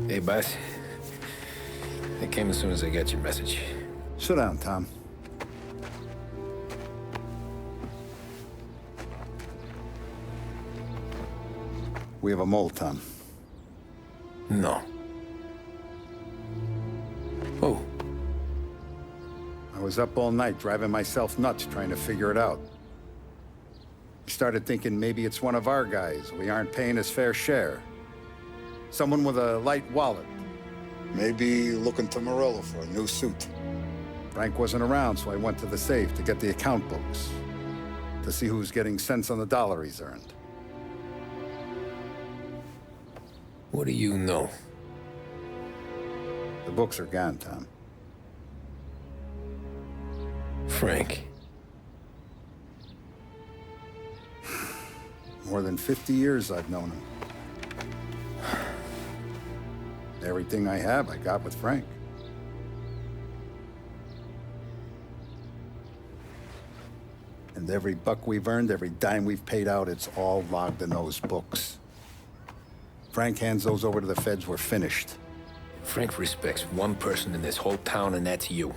Hey, boss. I came as soon as I got your message. Sit down, Tom. We have a mole, Tom. No. Oh. I was up all night driving myself nuts trying to figure it out. I started thinking maybe it's one of our guys. We aren't paying his fair share. Someone with a light wallet. Maybe looking to Morello for a new suit. Frank wasn't around, so I went to the safe to get the account books. To see who's getting cents on the dollar he's earned. What do you know? The books are gone, Tom. Frank. More than 50 years I've known him. Everything I have, I got with Frank. And every buck we've earned, every dime we've paid out, it's all logged in those books. Frank hands those over to the feds, we're finished. Frank respects one person in this whole town, and that's you.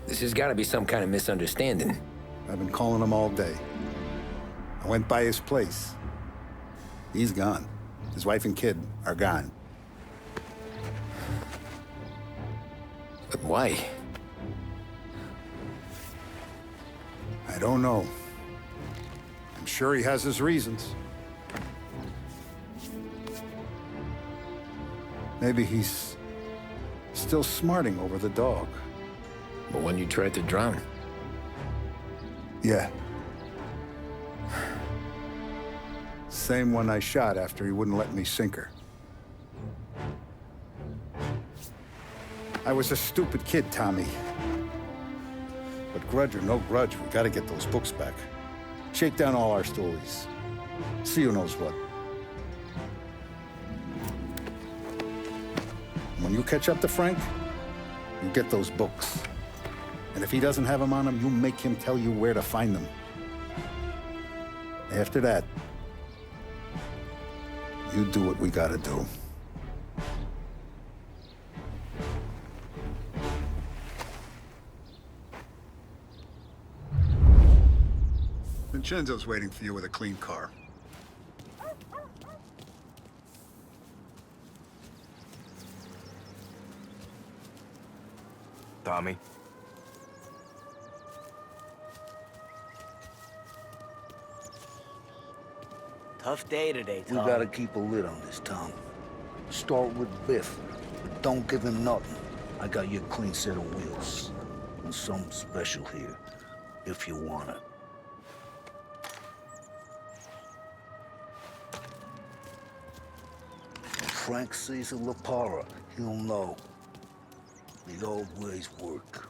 This has got to be some kind of misunderstanding. I've been calling him all day. I went by his place. He's gone. His wife and kid are gone. But why? I don't know. I'm sure he has his reasons. Maybe he's still smarting over the dog. But when you tried to drown? Yeah. Same one I shot after he wouldn't let me sink her. I was a stupid kid, Tommy. But grudge or no grudge, we gotta get those books back. Shake down all our stories. See who knows what. When you catch up to Frank, you get those books. And if he doesn't have them on him, you make him tell you where to find them. After that, you do what we gotta do. Vincenzo's waiting for you with a clean car. Tommy? Tough day today, Tom. We gotta keep a lid on this, Tom. Start with Biff, but don't give him nothing. I got you a clean set of wheels. And something special here, if you want it. When Frank sees a La Parra, he'll know. The old ways work.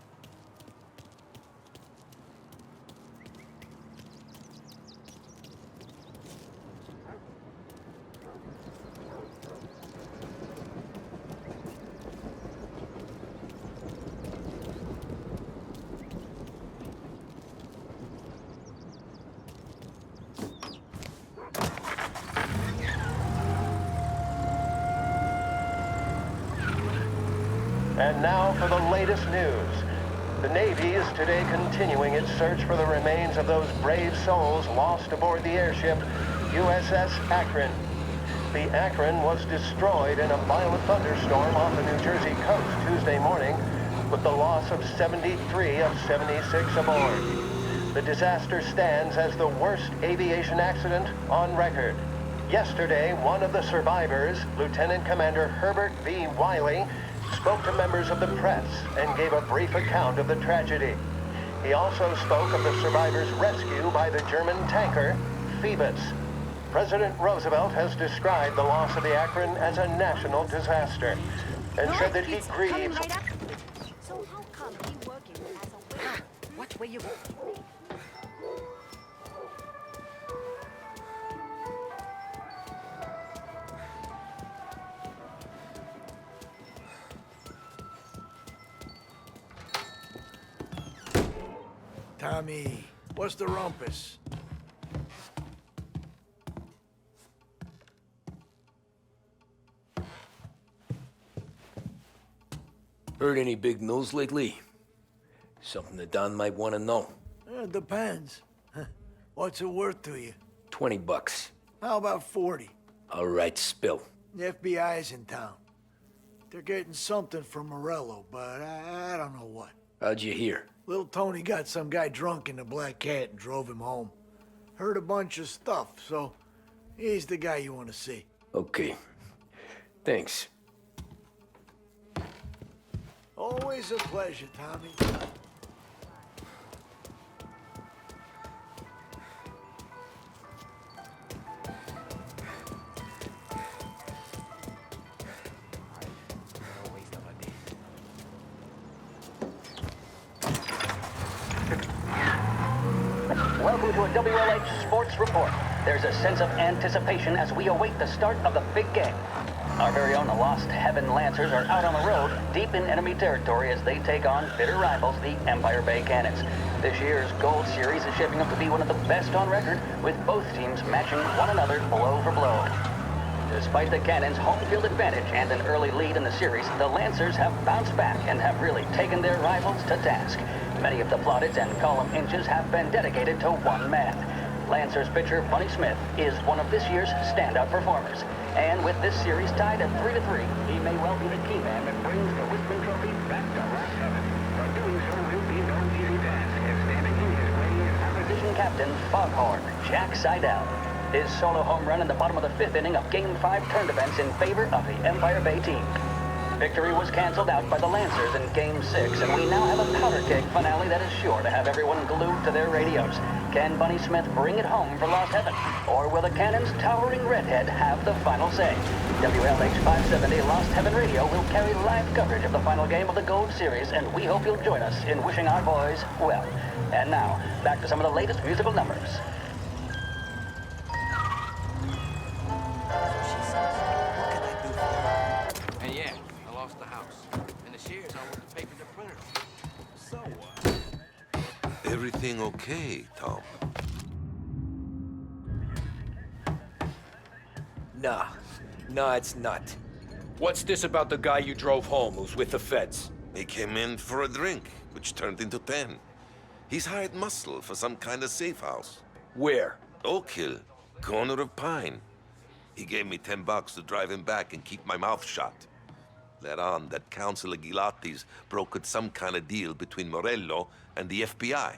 And now for the latest news. The Navy is today continuing its search for the remains of those brave souls lost aboard the airship USS Akron. The Akron was destroyed in a violent thunderstorm off the New Jersey coast Tuesday morning, with the loss of 73 of 76 aboard. The disaster stands as the worst aviation accident on record. Yesterday, one of the survivors, Lieutenant Commander Herbert V. Wiley, spoke to members of the press and gave a brief account of the tragedy. He also spoke of the survivors' rescue by the German tanker, Phoebus. President Roosevelt has described the loss of the Akron as a national disaster and said that he grieves. So how come he working as a waiter? Watch where you go. Tommy, what's the rumpus? Heard any big news lately? Something the Don might want to know. It depends. What's it worth to you? $20. How about 40? All right, spill. The FBI's in town. They're getting something from Morello, but I don't know what. How'd you hear? Little Tony got some guy drunk in the Black Cat and drove him home. Heard a bunch of stuff, so he's the guy you want to see. Okay. Thanks. Always a pleasure, Tommy. Welcome to a WLH Sports Report. There's a sense of anticipation as we await the start of the big game. Our very own Lost Heaven Lancers are out on the road, deep in enemy territory as they take on bitter rivals, the Empire Bay Cannons. This year's Gold Series is shaping up to be one of the best on record, with both teams matching one another blow for blow. Despite the Cannons' home field advantage and an early lead in the series, the Lancers have bounced back and have really taken their rivals to task. Many of the plaudits and column inches have been dedicated to one man. Lancers pitcher Bunny Smith is one of this year's standout performers. And with this series tied at 3-3, he may well be the key man that brings the Wickman Trophy back to Lost Heaven. But doing so will be no easy task, as standing in his way is opposition captain Foghorn Jack Seidel. His solo home run in the bottom of the fifth inning of Game 5 turned events in favor of the Empire Bay team. Victory was canceled out by the Lancers in Game 6, and we now have a powder keg finale that is sure to have everyone glued to their radios. Can Bunny Smith bring it home for Lost Heaven? Or will the Cannon's towering redhead have the final say? WLH 570 Lost Heaven Radio will carry live coverage of the final game of the Gold Series, and we hope you'll join us in wishing our boys well. And now, back to some of the latest musical numbers. And yeah, I lost the house. And the shares I want to pay for the printer. So what? Everything okay, Tom? Nah, it's not. What's this about the guy you drove home who's with the feds? He came in for a drink, which turned into 10. He's hired muscle for some kind of safe house. Where? Oak Hill, corner of Pine. He gave me $10 to drive him back and keep my mouth shut. Let on that Councilor Gilatti's brokered some kind of deal between Morello and the FBI.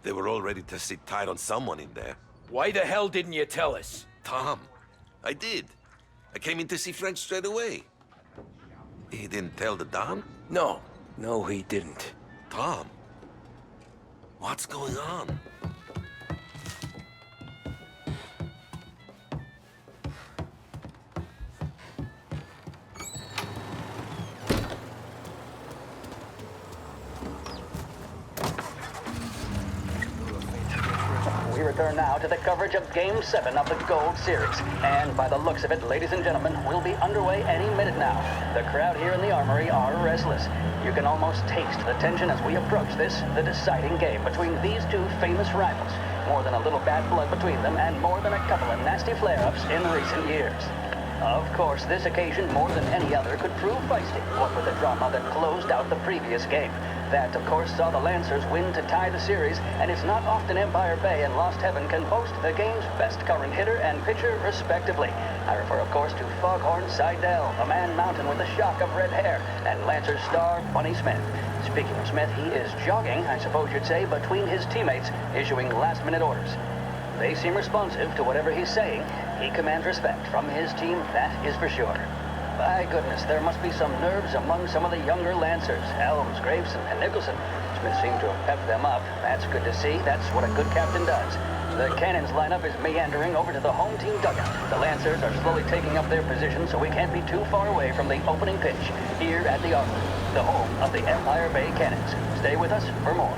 They were all ready to sit tight on someone in there. Why the hell didn't you tell us? Tom, I did. I came in to see French straight away. He didn't tell the Don? No, he didn't. Tom, what's going on? We return now to the coverage of Game 7 of the Gold Series. And by the looks of it, ladies and gentlemen, we'll be underway any minute now. The crowd here in the Armory are restless. You can almost taste the tension as we approach this, the deciding game between these two famous rivals. More than a little bad blood between them, and more than a couple of nasty flare-ups in recent years. Of course, this occasion, more than any other, could prove feisty, what with the drama that closed out the previous game. That, of course, saw the Lancers win to tie the series, and it's not often Empire Bay and Lost Heaven can boast the game's best current hitter and pitcher, respectively. I refer, of course, to Foghorn Seidel, a man mountain with a shock of red hair, and Lancers star Bunny Smith. Speaking of Smith, he is jogging, I suppose you'd say, between his teammates, issuing last-minute orders. They seem responsive to whatever he's saying. He commands respect from his team, that is for sure. By goodness, there must be some nerves among some of the younger Lancers. Helms, Graveson, and Nicholson. Smith seemed to have pepped them up. That's good to see. That's what a good captain does. The Cannons lineup is meandering over to the home team dugout. The Lancers are slowly taking up their position, so we can't be too far away from the opening pitch here at the Armory, the home of the Empire Bay Cannons. Stay with us for more.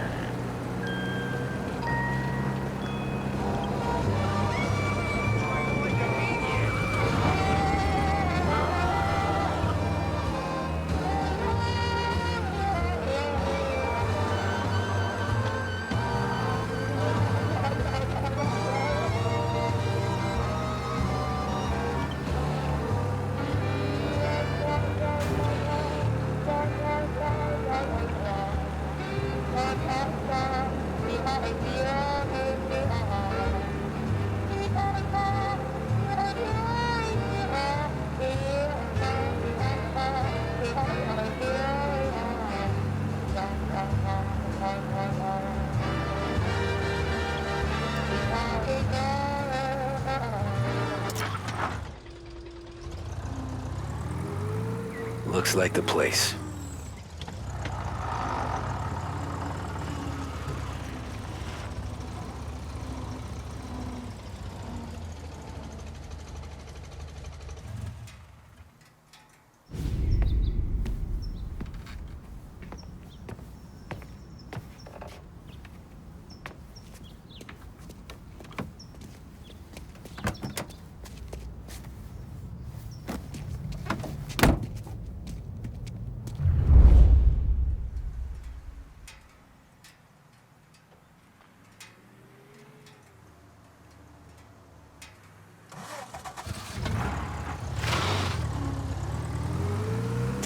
Looks like the place.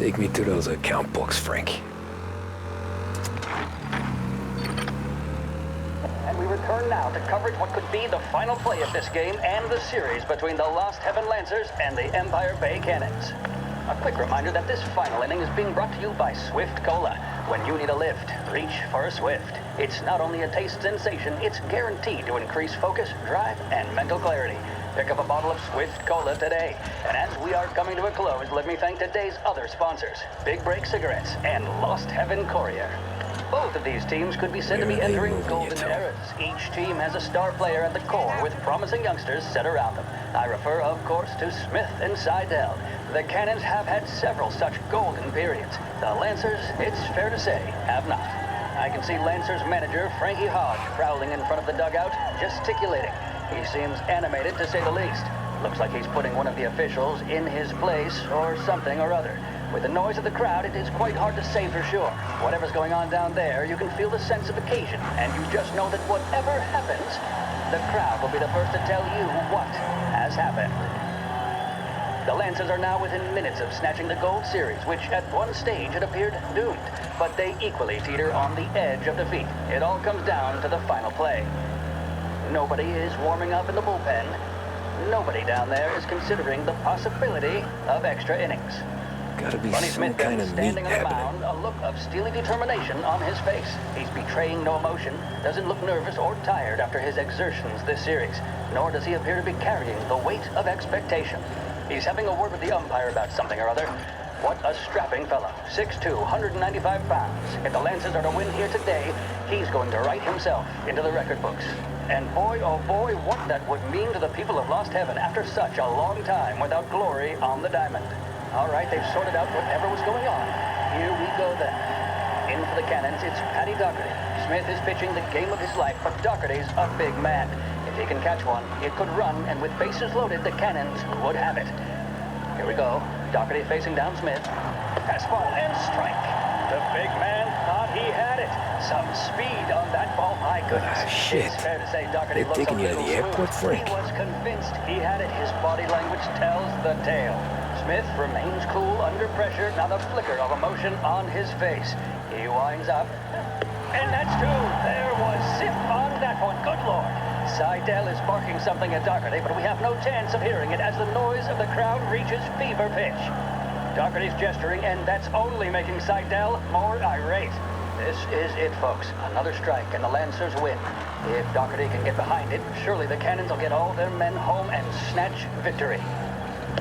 Take me to those account books, Frank. And we return now to coverage what could be the final play of this game and the series between the Lost Heaven Lancers and the Empire Bay Cannons. A quick reminder that this final inning is being brought to you by Swift Cola. When you need a lift, reach for a Swift. It's not only a taste sensation, it's guaranteed to increase focus, drive, and mental clarity. Pick up a bottle of Swift Cola today. And as we are coming to a close, let me thank today's other sponsors, Big Break Cigarettes and Lost Heaven Courier. Both of these teams could be said to be entering golden eras. Each team has a star player at the core with promising youngsters set around them. I refer, of course, to Smith and Seidel. The Cannons have had several such golden periods. The Lancers, it's fair to say, have not. I can see Lancers manager Frankie Hodge prowling in front of the dugout, gesticulating. He seems animated, to say the least. Looks like he's putting one of the officials in his place or something or other. With the noise of the crowd, it is quite hard to say for sure. Whatever's going on down there, you can feel the sense of occasion, and you just know that whatever happens, the crowd will be the first to tell you what has happened. The Lancers are now within minutes of snatching the Gold Series, which at one stage had appeared doomed, but they equally teeter on the edge of defeat. It all comes down to the final play. Nobody is warming up in the bullpen. Nobody down there is considering the possibility of extra innings. Gotta be Bunny some Smith kind is of standing meat on the happening. mound, a look of steely determination on his face. He's betraying no emotion, doesn't look nervous or tired after his exertions this series, nor does he appear to be carrying the weight of expectation. He's having a word with the umpire about something or other. What a strapping fellow, 6'2", 195 pounds. If the Lancers are to win here today, he's going to write himself into the record books. And boy, oh boy, what that would mean to the people of Lost Heaven after such a long time without glory on the diamond. All right, they've sorted out whatever was going on. Here we go then. In for the Cannons, it's Paddy Doherty. Smith is pitching the game of his life, but Doherty's a big man. If he can catch one, it could run, and with bases loaded, the Cannons would have it. Here we go. Doherty facing down Smith. Fastball and strike. The big man thought he had it. Some speed on that ball. My goodness. Ah, shit. It's fair to say Doherty They're looks taking a you to little the airport, smooth. Frank? He was convinced he had it. His body language tells the tale. Smith remains cool under pressure, not a flicker of emotion on his face. He winds up. And that's two. There was zip on that one. Good Lord. Seidel is barking something at Doherty, but we have no chance of hearing it as the noise of the crowd reaches fever pitch. Doherty's gesturing, and that's only making Seidel more irate. This is it, folks. Another strike, and the Lancers win. If Doherty can get behind it, surely the Cannons will get all their men home and snatch victory.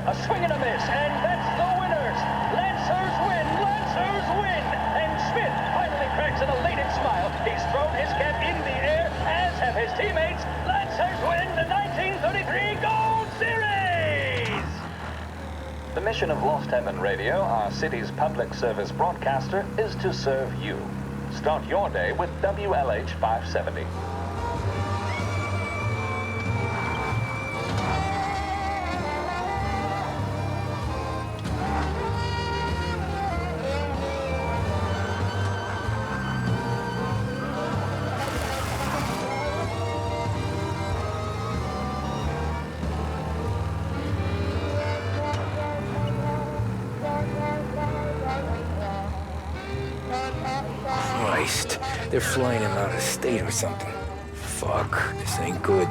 A swing and a miss, and that's the winners! Lancers win! Lancers win! And Smith finally cracks an elated smile. He's thrown his cap in the air, as have his teammates. Lancers win the 1933 Gold Series! The mission of Lost Heaven Radio, our city's public service broadcaster, is to serve you. Start your day with WLH 570. Christ, they're flying him out of state or something. Fuck, this ain't good.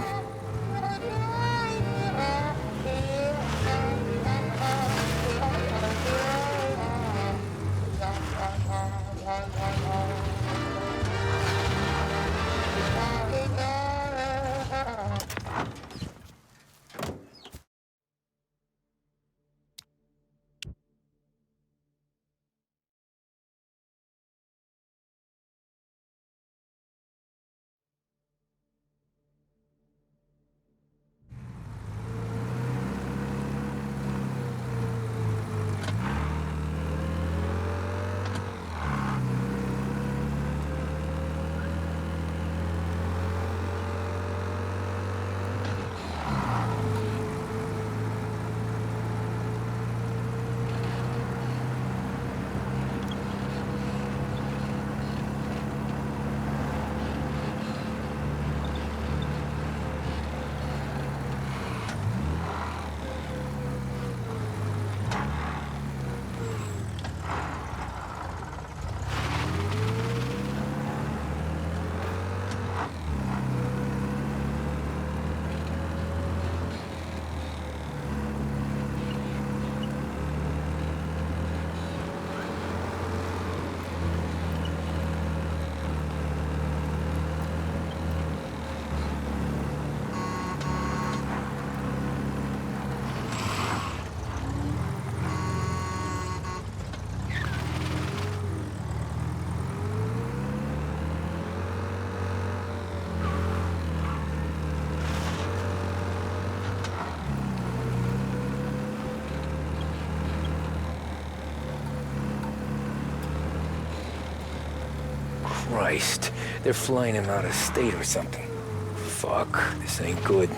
Christ. They're flying him out of state or something. Fuck, this ain't good.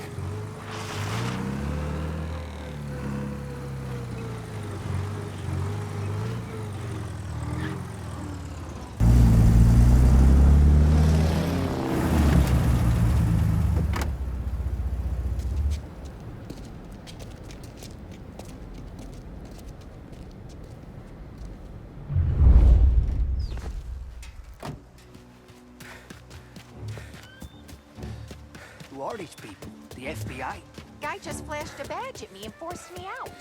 Who are these people? The FBI? Guy just flashed a badge at me and forced me out.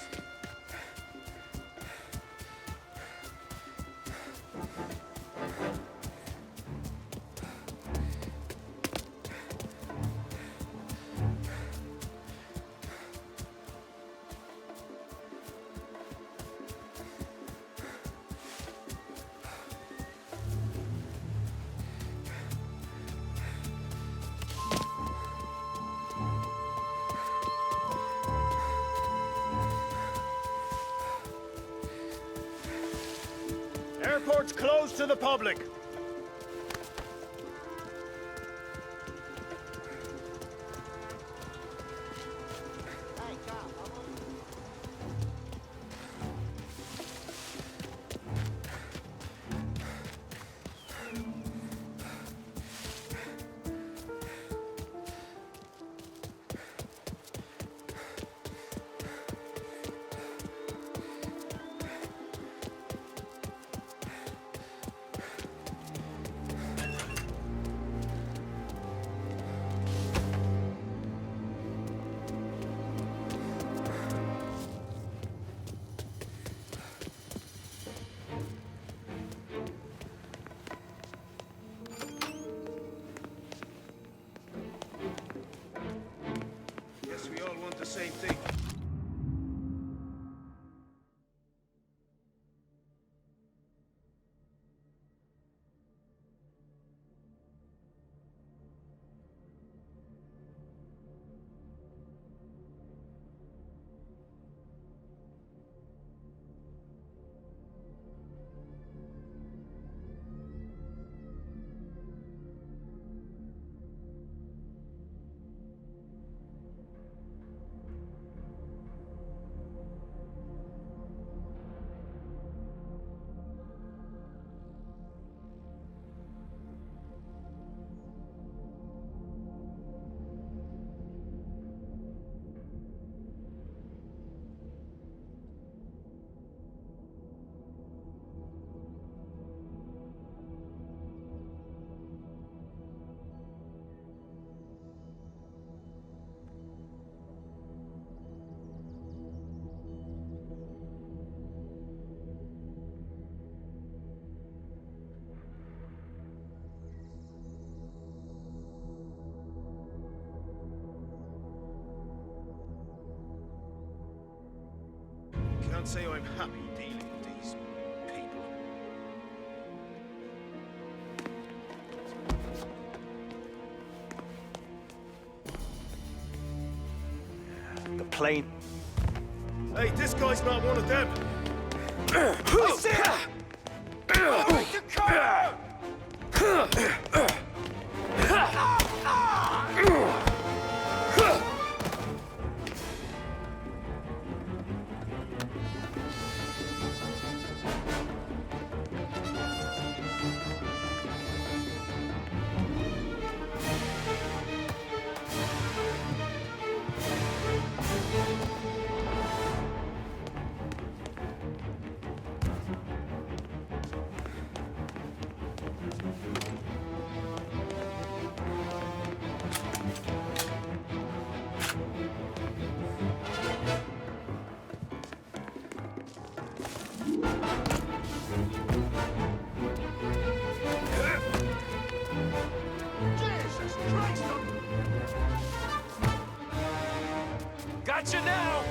Airport's closed to the public. Guess we all want the same thing. Can't say I'm happy dealing with these people. The plane. Hey, this guy's not one of them. I see it! All right, the car! Gotcha now!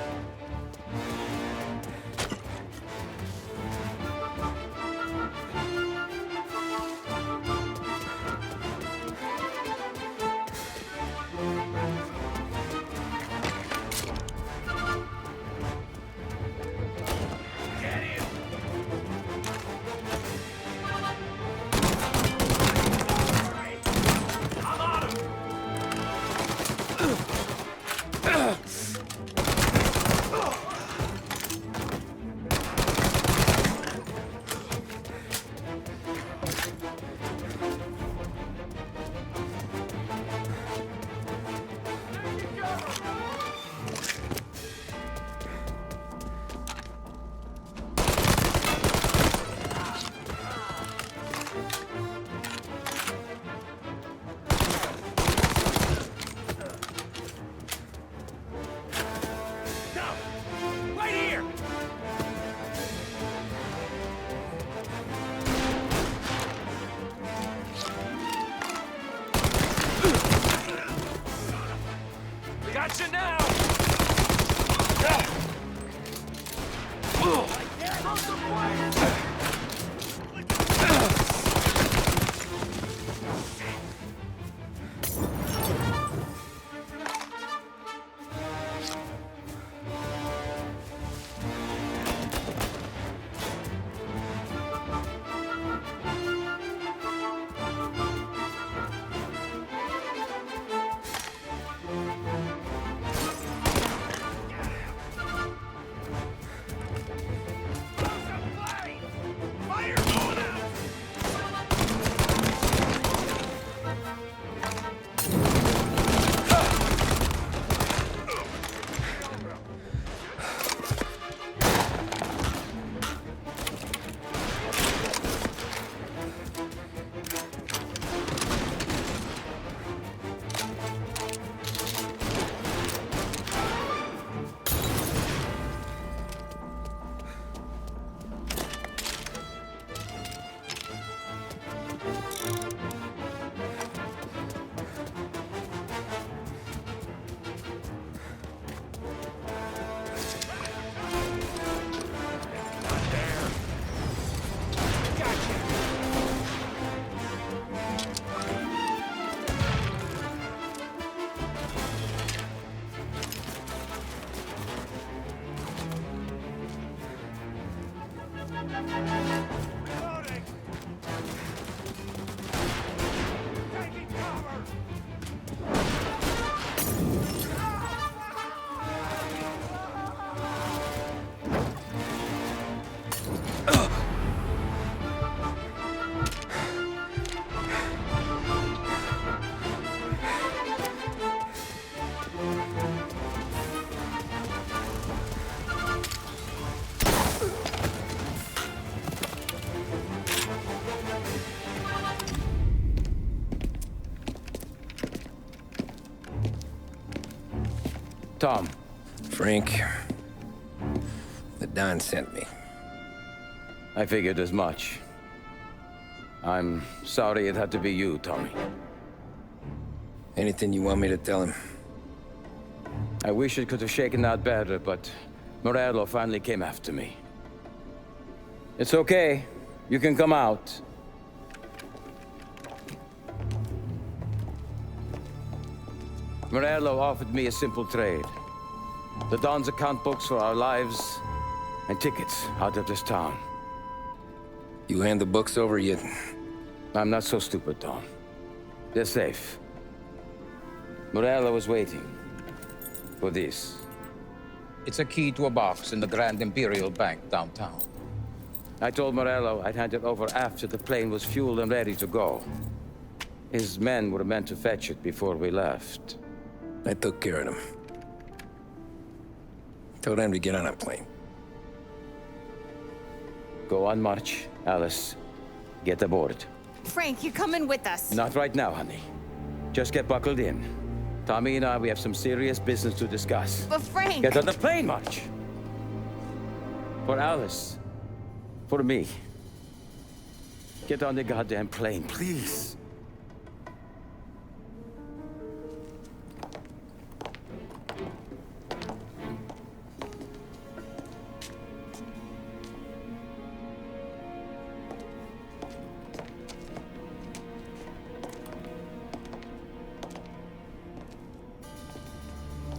got you now! Tom. Frank. The Don sent me. I figured as much. I'm sorry it had to be you, Tommy. Anything you want me to tell him? I wish it could have shaken out better, but Morello finally came after me. It's okay. You can come out. Morello offered me a simple trade. The Don's account books for our lives and tickets out of this town. You hand the books over yet? I'm not so stupid, Don. They're safe. Morello was waiting for this. It's a key to a box in the Grand Imperial Bank downtown. I told Morello I'd hand it over after the plane was fueled and ready to go. His men were meant to fetch it before we left. I took care of them. Told them to get on a plane. Go on, March. Alice, get aboard. Frank, you're coming with us. Not right now, honey. Just get buckled in. Tommy and I, we have some serious business to discuss. But Frank... Get on the plane, March! For Alice. For me. Get on the goddamn plane, please.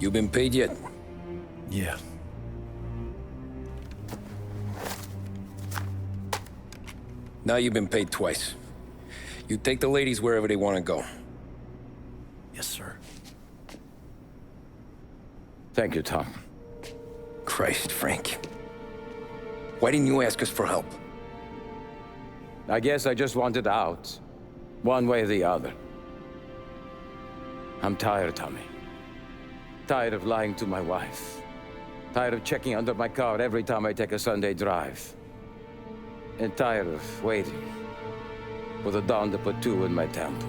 You been paid yet? Yeah. Now you've been paid twice. You take the ladies wherever they want to go. Yes, sir. Thank you, Tom. Christ, Frank. Why didn't you ask us for help? I guess I just wanted out. One way or the other. I'm tired, Tommy. Tired of lying to my wife. Tired of checking under my car every time I take a Sunday drive. And tired of waiting for the Dawn to put two in my temple.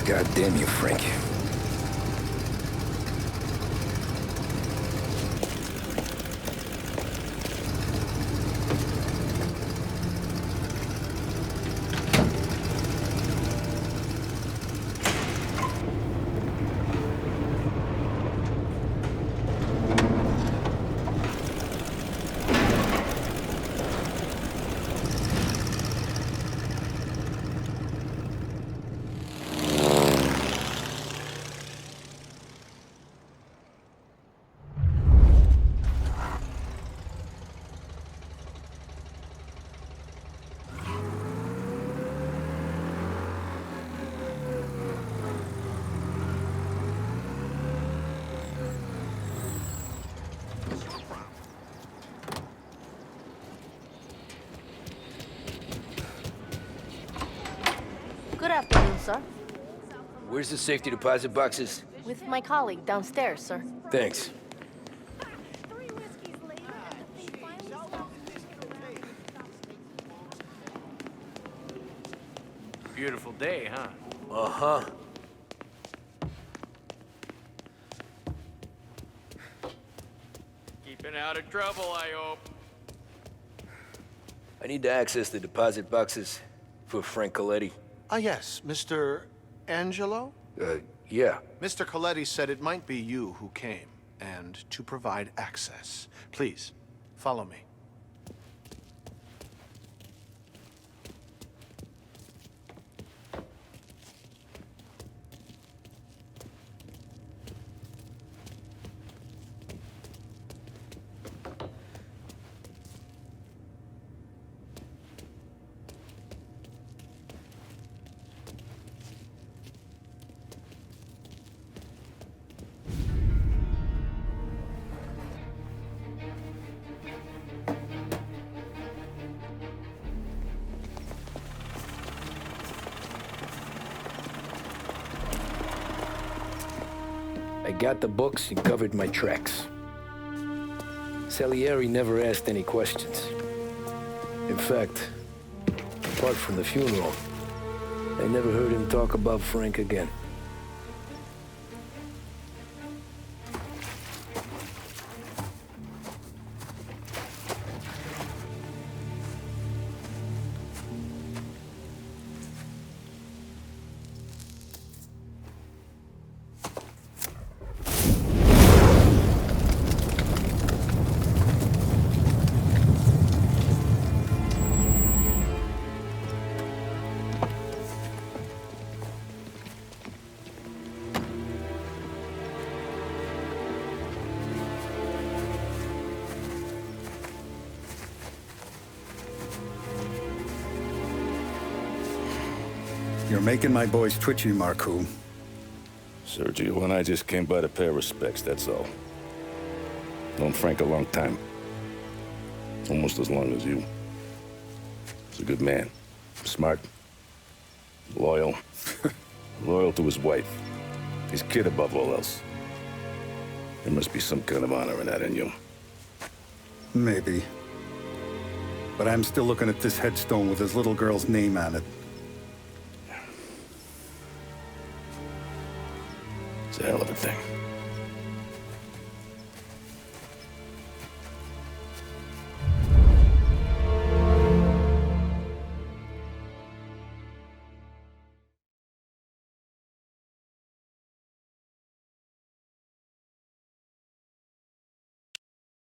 God damn you, Frank. Good afternoon, sir. Where's the safety deposit boxes? With my colleague downstairs, sir. Thanks. Beautiful day, huh? Uh-huh. Keeping out of trouble, I hope. I need to access the deposit boxes for Frank Coletti. Ah, yes, Mr. Angelo? Yeah. Mr. Coletti said it might be you who came, and to provide access. Please, follow me. I got the books and covered my tracks. Salieri never asked any questions. In fact, apart from the funeral, I never heard him talk about Frank again. You're making my boys twitchy, Marcoux. Sergio and I just came by to pay our respects, that's all. Known Frank a long time. Almost as long as you. He's a good man. Smart. Loyal. Loyal to his wife. His kid above all else. There must be some kind of honor in that in you. Maybe. But I'm still looking at this headstone with his little girl's name on it. It's a hell of a thing.